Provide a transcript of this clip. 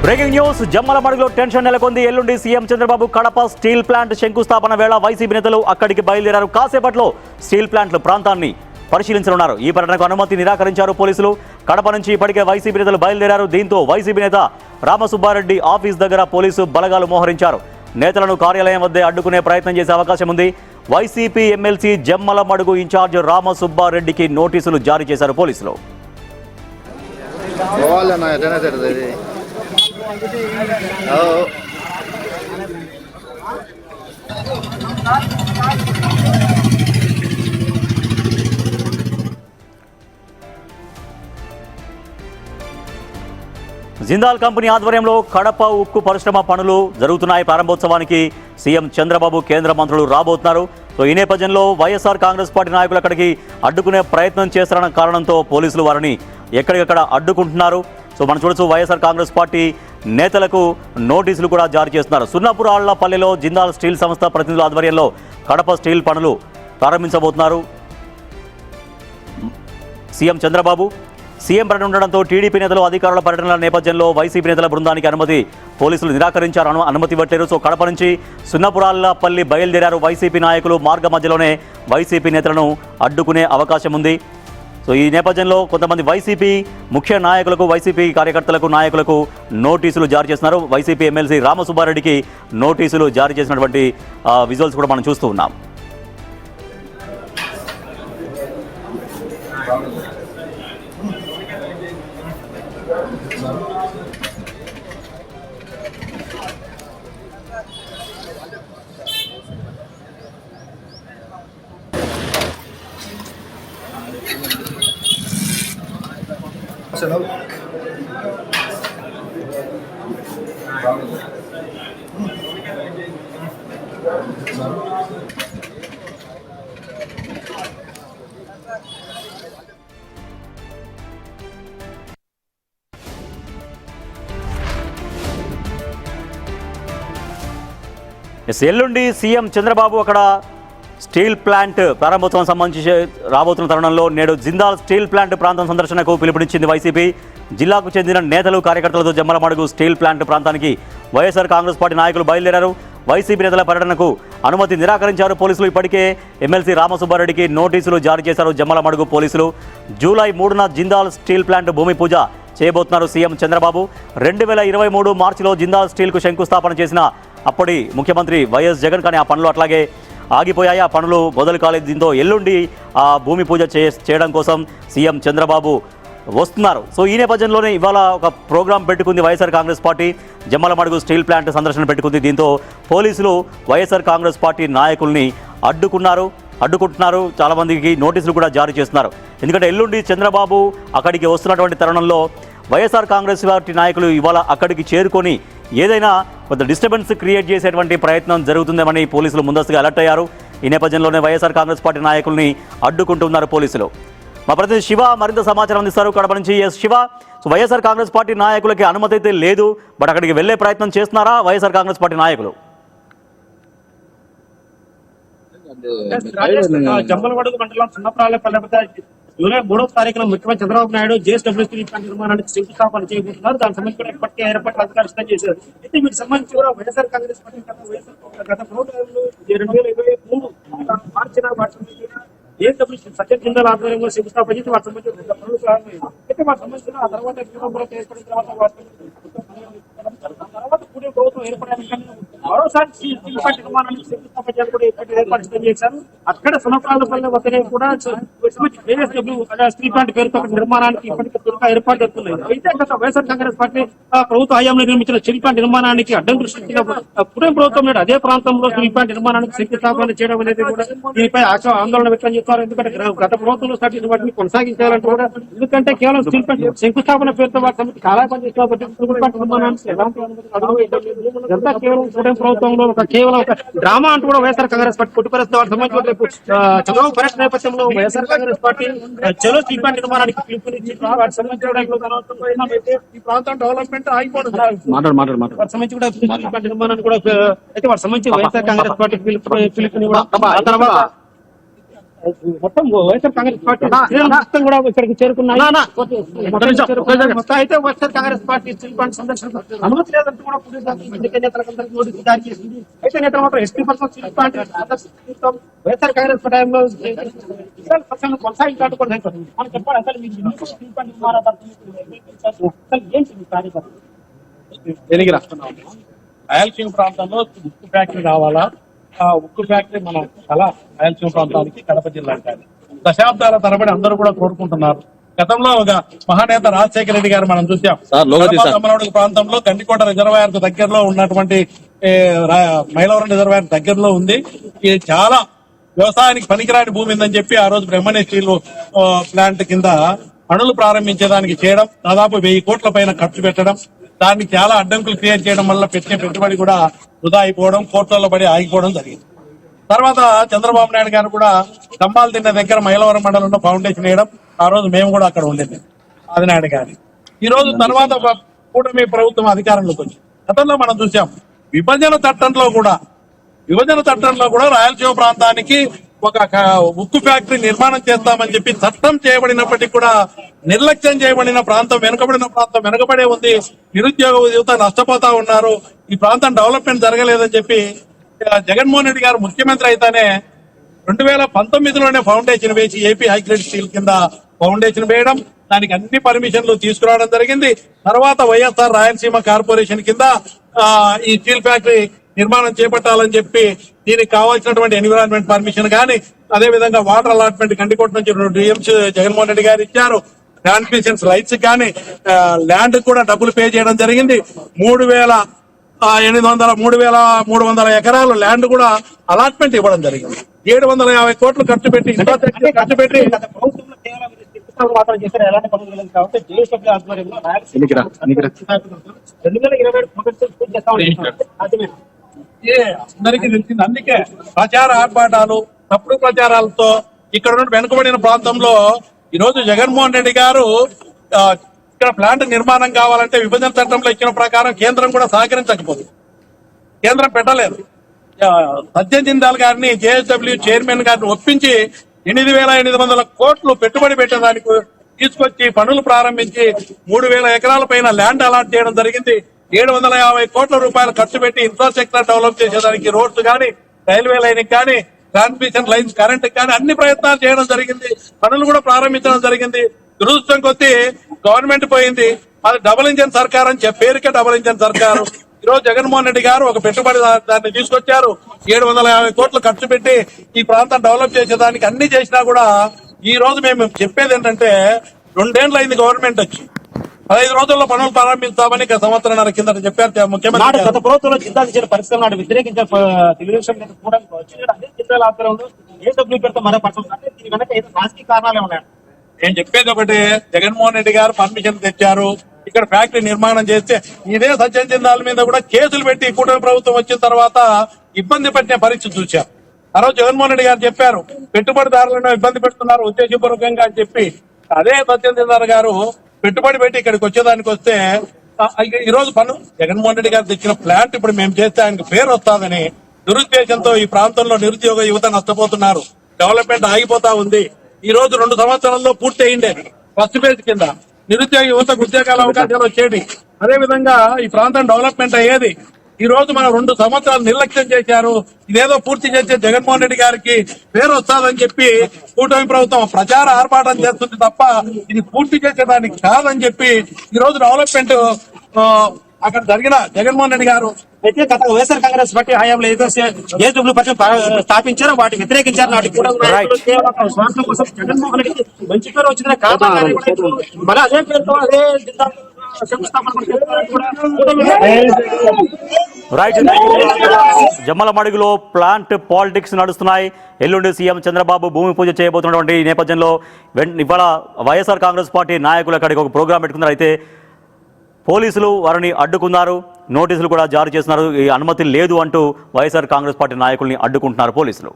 Breaking news. జమ్మలమడుగులో tension నెలకొంది. ఎల్లుండి CM Chandrababu Kadapa steel plant శంకుస్థాపన వేళ వైసీపీ నేతలు అక్కడికి బయలుదేరారు. కాసేపట్లో స్టీల్ ప్లాంట్ల ప్రాంతాన్ని పరిశీలించనున్నారు. ఈ పర్యటనకు అనుమతి నిరాకరించారు పోలీసులు. కడప నుంచి ఇప్పటికే వైసీపీ నేతలు బయలుదేరారు. దీంతో వైసీపీ నేత రామసుబ్బారెడ్డి ఆఫీస్ దగ్గర పోలీసు బలగాలు మోహరించారు. నేతలను కార్యాలయం వద్దే అడ్డుకునే ప్రయత్నం చేసే అవకాశం ఉంది. వైసీపీ ఎమ్మెల్సీ జమ్మలమడుగు ఇన్ఛార్జ్ రామసుబ్బారెడ్డికి నోటీసులు జారీ చేశారు పోలీసులు. జిందాల్ కంపెనీ ఆధ్వర్యంలో కడప ఉక్కు పరిశ్రమ పనులు జరుగుతున్నాయి. ప్రారంభోత్సవానికి సీఎం చంద్రబాబు కేంద్ర మంత్రులు రాబోతున్నారు. సో ఈ నేపథ్యంలో వైఎస్ఆర్ కాంగ్రెస్ పార్టీ నాయకులు అక్కడికి అడ్డుకునే ప్రయత్నం చేస్తారన్న కారణంతో పోలీసులు వారిని ఎక్కడికక్కడ అడ్డుకుంటున్నారు. సో మనం చూడొచ్చు, వైఎస్ఆర్ కాంగ్రెస్ పార్టీ నేతలకు నోటీసులు కూడా జారీ చేస్తున్నారు. సున్నపురాళ్లపల్లిలో జిందాల్ స్టీల్ సంస్థ ప్రతినిధుల ఆధ్వర్యంలో కడప స్టీల్ పనులు ప్రారంభించబోతున్నారు సీఎం చంద్రబాబు. సీఎం పర్యటన ఉండడంతో టీడీపీ నేతలు అధికారుల పర్యటనల నేపథ్యంలో వైసీపీ నేతల బృందానికి అనుమతి పోలీసులు నిరాకరించారు. అనుమతి ఇవ్వట్లేరు. సో కడప నుంచి సున్నపురాళ్లపల్లి బయలుదేరారు వైసీపీ నాయకులు. మార్గ మధ్యలోనే వైసీపీ నేతలను అడ్డుకునే అవకాశం ఉంది. సో ఈ నేపథ్యంలో కొంతమంది వైసీపీ ముఖ్య నాయకులకు, వైసీపీ కార్యకర్తలకు, నాయకులకు నోటీసులు జారీ చేస్తున్నారు. వైసీపీ ఎమ్మెల్సీ రామసుబ్బారెడ్డికి నోటీసులు జారీ చేసినటువంటి విజువల్స్ కూడా మనం చూస్తూ ఉన్నాం. ఎల్లుండి సీఎం చంద్రబాబు అక్కడ స్టీల్ ప్లాంట్ ప్రారంభోత్సవం సంబంధించి రాబోతున్న తరుణంలో నేడు జిందాల్ స్టీల్ ప్లాంట్ ప్రాంతం సందర్శనకు పిలుపునిచ్చింది వైసీపీ. జిల్లాకు చెందిన నేతలు, కార్యకర్తలతో జమ్మలమడుగు స్టీల్ ప్లాంట్ ప్రాంతానికి వైఎస్ఆర్ కాంగ్రెస్ పార్టీ నాయకులు బయలుదేరారు. వైసీపీ నేతల పర్యటనకు అనుమతి నిరాకరించారు పోలీసులు. ఇప్పటికే ఎమ్మెల్సీ రామసుబ్బారెడ్డికి నోటీసులు జారీ చేశారు జమ్మలమడుగు పోలీసులు. జూలై 3న జిందాల్ స్టీల్ ప్లాంట్ భూమి పూజ చేయబోతున్నారు సీఎం చంద్రబాబు. 2023 మార్చిలో జిందాల్ స్టీల్కు శంకుస్థాపన చేసిన అప్పటి ముఖ్యమంత్రి వైఎస్ జగన్, కానీ ఆ పనులు అట్లాగే ఆగిపోయాయి. ఆ పనులు మొదలు కాలేదు. దీంతో ఎల్లుండి ఆ భూమి పూజ చేయడం కోసం సీఎం చంద్రబాబు వస్తున్నారు. సో ఈ నేపథ్యంలోనే ఇవాళ ఒక ప్రోగ్రాం పెట్టుకుంది YSR Congress party. Jammalamadugu steel plant సందర్శన పెట్టుకుంది. దీంతో పోలీసులు వైఎస్ఆర్ కాంగ్రెస్ పార్టీ నాయకుల్ని అడ్డుకుంటున్నారు. చాలామందికి నోటీసులు కూడా జారీ చేస్తున్నారు. ఎందుకంటే ఎల్లుండి చంద్రబాబు అక్కడికి వస్తున్నటువంటి తరుణంలో వైఎస్ఆర్ కాంగ్రెస్ పార్టీ నాయకులు ఇవాళ అక్కడికి చేరుకొని ఏదైనా కొంత డిస్టర్బెన్స్ క్రియేట్ చేసేటువంటి ప్రయత్నం జరుగుతుందేమని పోలీసులు ముందస్తుగా అలర్ట్ అయ్యారు. ఈ నేపథ్యంలోనే వైఎస్ఆర్ కాంగ్రెస్ పార్టీ నాయకుల్ని అడ్డుకుంటున్నారు పోలీసులు. మా ప్రతినిధి శివ మరింత సమాచారం అందిస్తారు కడప నుంచి. శివ, సో వైఎస్ఆర్ కాంగ్రెస్ పార్టీ నాయకులకి అనుమతి అయితే లేదు, బట్ అక్కడికి వెళ్లే ప్రయత్నం చేస్తున్నారా వైఎస్ఆర్ కాంగ్రెస్ పార్టీ నాయకులు? జమ్మలమడుగు మండలం సున్నపురాళ్లపల్లి జూలై 3వ తారీఖున ముఖ్యమంత్రి Chandrababu Naidu JSW steel plant నిర్మాణానికి శంకుస్థాపన చేయబోతున్నారు. దానికి సంబంధించి ఇప్పటికే ఏర్పాట్లు అధికారులు సిద్ధం చేశారు. అయితే వీటికి సంబంధించి కూడా వైఎస్ఆర్ కాంగ్రెస్ పార్టీ గత ప్రభుత్వంలో 2023 మార్చిన వాటి జేఎస్డబ్ల్యూ సత్యం జిందాల్ ఆధ్వర్యంలో శంకుస్థాపన చేసి వాటి సంబంధించిన పనులు ప్రారంభమైంది. అయితే వాటి సంబంధించిన ఆ తర్వాత ఏర్పడిన తర్వాత కూడే ప్రభుత్వం ఏర్పడడానికి మరోసారి స్టీల్ ప్లాంట్ నిర్మాణానికి శంకుస్థాపన చేయాలని కూడా ఏర్పాటు సిద్ధం చేశారు. అక్కడ సున్నపురాళ్లపల్లి వద్దనే కూడా స్టీల్ ప్లాంట్ పేరుతో నిర్మాణానికి ఇప్పటికే త్వరగా ఏర్పాటు జరుగుతున్నాయి. అయితే గత వైఎస్ఆర్ కాంగ్రెస్ పార్టీ ప్రభుత్వ హయాంలో నిర్మించిన స్టీల్ ప్లాంట్ నిర్మాణానికి అడ్డం సృష్టించిన పుడే ప్రభుత్వం అదే ప్రాంతంలో స్టీల్ ప్లాంట్ నిర్మాణానికి శంకుస్థాపన చేయడం అనేది కూడా దీనిపై ఆందోళన వ్యక్తం చేస్తారు. ఎందుకంటే గత ప్రభుత్వంలో స్థాపించిన వాటిని కొనసాగించాలంటే కూడా, ఎందుకంటే కేవలం స్టీల్ ప్లాంట్ శంకుస్థాపన పేరుతో వాటి సమితి చాలా పనిచేస్తున్నారు. స్టీల్ ప్లాంట్ నిర్మాణానికి ఎలాంటి ఎంత కేవలం పుడే ప్రభుత్వంలో కేవలం ఒక డ్రామా అంటూ కూడా వైఎస్ఆర్ కాంగ్రెస్ పార్టీ కొట్టుపరిస్తే వాటి సంబంధించి చంద్రబాబు పర్యటన నేపథ్యంలో వైఎస్ఆర్ కాంగ్రెస్ పార్టీ చలో స్టీల్ ప్లాంట్ నిర్మాణానికి పిలుపునిచ్చి వాటి సంబంధించి ఈ ప్రాంతం డెవలప్మెంట్ ఆగిపోవడం వాటి సంబంధించి కూడా స్టీల్ ప్లాంట్ నిర్మాణాన్ని కూడా అయితే వాటి సంబంధించి వైఎస్ఆర్ కాంగ్రెస్ పార్టీ పిలుపుని కూడా ఆ తర్వాత మొత్తం వైఎస్ఆర్ కాంగ్రెస్ పార్టీ శ్రేణులు మొత్తం కూడా ఇక్కడికి చేరుకున్నాయి. మొత్తం అయితే YSR Congress party steel plant సందర్శన అనుమతి లేదంటూ కూడా పోలీసులు రాజకీయ నేతలందరికీ నోటీసులు జారీ చేసింది. అయితే నేతలు మాత్రం ఎస్టీ పర్సన్ స్టీల్ ప్లాంట్ సందర్శిస్తాం వైఎస్ఆర్ కాంగ్రెస్ టైంలో కొనసాగించాలంటూ కూడా మనం చెప్పాలి. అసలు మీరు ఎందుకు స్టీల్ ప్లాంట్ అసలు ఏంటి మీ కార్యక్రమం? రాయలసీమ ప్రాంతంలో ఉక్కు ఫ్యాక్టరీ రావాలా? ఆ ఉక్కు ఫ్యాక్టరీ మన కళ రాయలసీమ ప్రాంతానికి కడప జిల్లా కానీ దశాబ్దాల తరబడి అందరూ కూడా కోరుకుంటున్నారు. గతంలో ఒక మహానేత రాజశేఖర రెడ్డి గారు మనం చూసాం. తమ్మనోడు ప్రాంతంలో గండికోట రిజర్వాయర్ దగ్గరలో ఉన్నటువంటి మైలవరం రిజర్వాయర్ దగ్గరలో ఉంది. ఇది చాలా వ్యవసాయానికి పనికిరాని భూమి ఉందని చెప్పి ఆ రోజు బ్రహ్మణ్య స్టీల్ ప్లాంట్ కింద పనులు ప్రారంభించేదానికి చేయడం, దాదాపు 1000 కోట్ల పైన ఖర్చు పెట్టడం, దానికి చాలా అడ్డంకులు క్రియేట్ చేయడం వల్ల పెట్టిన పెట్టుబడి కూడా వృధా అయిపోవడం, కోట్లలో పడి ఆగిపోవడం జరిగింది. తర్వాత చంద్రబాబు నాయుడు గారు కూడా స్తంభాలు తిన్న దగ్గర మైలవరం మండలంలో ఫౌండేషన్ వేయడం, ఆ రోజు మేము కూడా అక్కడ ఉండేది ఆదినాయుడు గారి. ఈ రోజు తర్వాత కూటమి ప్రభుత్వం అధికారంలోకి వచ్చింది. గతంలో మనం చూసాం విభజన చట్టంలో కూడా రాయలసీమ ప్రాంతానికి ఒక ఉక్కు ఫ్యాక్టరీ నిర్మాణం చేస్తామని చెప్పి చట్టం చేయబడినప్పటికీ కూడా నిర్లక్ష్యం చేయబడిన ప్రాంతం, వెనుకబడే ఉంది. నిరుద్యోగ యువత నష్టపోతా ఉన్నారు. ఈ ప్రాంతం డెవలప్మెంట్ జరగలేదని చెప్పి జగన్మోహన్ రెడ్డి గారు ముఖ్యమంత్రి అయితేనే 2019లోనే ఫౌండేషన్ వేసి ఏపీ హైగ్రేడ్ స్టీల్ కింద ఫౌండేషన్ వేయడం, దానికి అన్ని పర్మిషన్లు తీసుకురావడం జరిగింది. తర్వాత వైఎస్ఆర్ రాయలసీమ కార్పొరేషన్ కింద ఈ స్టీల్ ఫ్యాక్టరీ నిర్మాణం చేపట్టాలని చెప్పి దీనికి కావాల్సినటువంటి ఎన్విరాన్మెంట్ పర్మిషన్ కానీ, అదే విధంగా వాటర్ అలాట్మెంట్ గండికోట నుంచి 2 DMs జగన్మోహన్ రెడ్డి గారు ఇచ్చారు. ట్రాన్స్మిషన్ రైట్స్ కానీ ల్యాండ్ కూడా డబ్బులు పే చేయడం జరిగింది. 3,300 ఎకరాలు ల్యాండ్ కూడా అలాట్మెంట్ ఇవ్వడం జరిగింది. 750 కోట్లు ఖర్చు పెట్టి మాత్రం చేశారు. ఎలాంటి పనులు లేదు కాబట్టి జేఎస్డబ్ల్యూ ఆధ్వర్యంలో 2027 అందరికీ తెలిసింది. అందుకే ప్రచార ఆర్భాటాలు, తప్పుడు ప్రచారాలతో ఇక్కడ ఉన్న వెనుకబడిన ప్రాంతంలో ఈ రోజు జగన్మోహన్ రెడ్డి గారు ఇక్కడ ప్లాంట్ నిర్మాణం కావాలంటే విభజన చట్టంలో ఇచ్చిన ప్రకారం కేంద్రం కూడా సహకరించకపోతుంది. కేంద్రం పెట్టలేదు. సత్యం జిందాల్ గారిని జేఎస్డబ్ల్యూ చైర్మన్ గారిని ఒప్పించి 8,800 కోట్లు పెట్టుబడి పెట్టేదానికి తీసుకొచ్చి పనులు ప్రారంభించి 3,000 ఎకరాల పైన ల్యాండ్ అలాట్ చేయడం జరిగింది. 750 కోట్ల రూపాయలు ఖర్చు పెట్టి ఇన్ఫ్రాస్ట్రక్చర్ డెవలప్ చేసేదానికి రోడ్స్ కానీ, రైల్వే లైన్ కానీ, ట్రాన్స్మిషన్ లైన్స్, కరెంట్ కానీ అన్ని ప్రయత్నాలు చేయడం జరిగింది. పనులు కూడా ప్రారంభించడం జరిగింది. దురదృష్టం కొద్దీ గవర్నమెంట్ పోయింది. అది డబుల్ ఇంజన్ సర్కార్ అని పేరుకే డబుల్ ఇంజన్ సర్కారు. ఈ రోజు జగన్మోహన్ రెడ్డి గారు ఒక పెట్టుబడి దాన్ని తీసుకొచ్చారు. 750 కోట్లు ఖర్చు పెట్టి ఈ ప్రాంతం డెవలప్ చేసేదానికి అన్ని చేసినా కూడా ఈ రోజు మేము చెప్పేది ఏంటంటే 2 ఏళ్ళు అయింది గవర్నమెంట్ వచ్చి, 15 రోజుల్లో పనులు ప్రారంభిస్తామని సంవత్సరాల కింద చెప్పారు ముఖ్యమంత్రి. గత ప్రభుత్వంలో జిల్లాకు చేసిన పరిస్థితులు నాడు వ్యతిరేకించే తెలుగుదేశం కూడా అదే జిల్లాల ఆధ్వర్యంలో ఏడబ్ల్యూ పెడితే మరో పడుతుంది. అంటే దీని వెనక ఏదో రాజకీయ కారణాలే ఉన్నాయి. నేను చెప్పేది ఒకటి, జగన్మోహన్ రెడ్డి గారు పర్మిషన్ తెచ్చారు. ఇక్కడ ఫ్యాక్టరీ నిర్మాణం చేస్తే ఇదే సత్యం జిందాల్ మీద కూడా కేసులు పెట్టి కూటమి ప్రభుత్వం వచ్చిన తర్వాత ఇబ్బంది పెట్టే పరిస్థితి చూశారు. ఆ రోజు జగన్మోహన్ రెడ్డి గారు చెప్పారు పెట్టుబడిదారులను ఇబ్బంది పెడుతున్నారు ఉద్దేశపూర్వకంగా అని చెప్పి. అదే సత్యం జిందాల్ గారు పెట్టుబడి పెట్టి ఇక్కడికి వచ్చేదానికి వస్తే ఈ రోజు జగన్మోహన్ రెడ్డి గారు తెచ్చిన ప్లాంట్ ఇప్పుడు మేము చేస్తే ఆయనకు పేరు వస్తాదని దురుద్దేశంతో ఈ ప్రాంతంలో నిరుద్యోగ యువత నష్టపోతున్నారు. డెవలప్మెంట్ ఆగిపోతా ఉంది. ఈ రోజు 2 సంవత్సరాల్లో పూర్తి అయిండేది. ఫస్ట్ ఫేజ్ కింద నిరుద్యోగ యువతకు ఉద్యోగాల అవకాశాలు వచ్చేది. అదే విధంగా ఈ ప్రాంతం డెవలప్మెంట్ అయ్యేది. ఈ రోజు మనం 2 సంవత్సరాలు నిర్లక్ష్యం చేశారు. ఇదేదో పూర్తి చేసే జగన్మోహన్ రెడ్డి గారికి పేరు వస్తాదని చెప్పి కూటమి ప్రభుత్వం ప్రచార ఆర్భాటం చేస్తుంది తప్ప ఇది పూర్తి చేసేదానికి కాదని చెప్పి ఈ రోజు డెవలప్మెంట్ అక్కడ జరిగిన జగన్మోహన్ రెడ్డి గారు అయితే గత వైఎస్ఆర్ కాంగ్రెస్ పార్టీ హయాంలో ఏదో ఏడబ్ల్యూ పక్షం స్థాపించారో వాటి వ్యతిరేకించారు. నాటి కూడా స్వార్థం కోసం జగన్మోహన్ రెడ్డికి మంచి పేరు వచ్చిన కారణంగా మళ్ళీ అదే పేరుతో అదే రైట్. జమ్మలమడుగులో ప్లాంట్ పాలిటిక్స్ నడుస్తున్నాయి. ఎల్లుండి సీఎం చంద్రబాబు భూమి పూజ చేయబోతున్నటువంటి నేపథ్యంలో ఇవాళ వైఎస్ఆర్ కాంగ్రెస్ పార్టీ నాయకులు అక్కడికి ఒక ప్రోగ్రాం పెట్టుకున్నారు. అయితే పోలీసులు వారిని అడ్డుకున్నారు, నోటీసులు కూడా జారీ చేస్తున్నారు. ఈ అనుమతి లేదు అంటూ వైఎస్ఆర్ కాంగ్రెస్ పార్టీ నాయకుల్ని అడ్డుకుంటున్నారు పోలీసులు.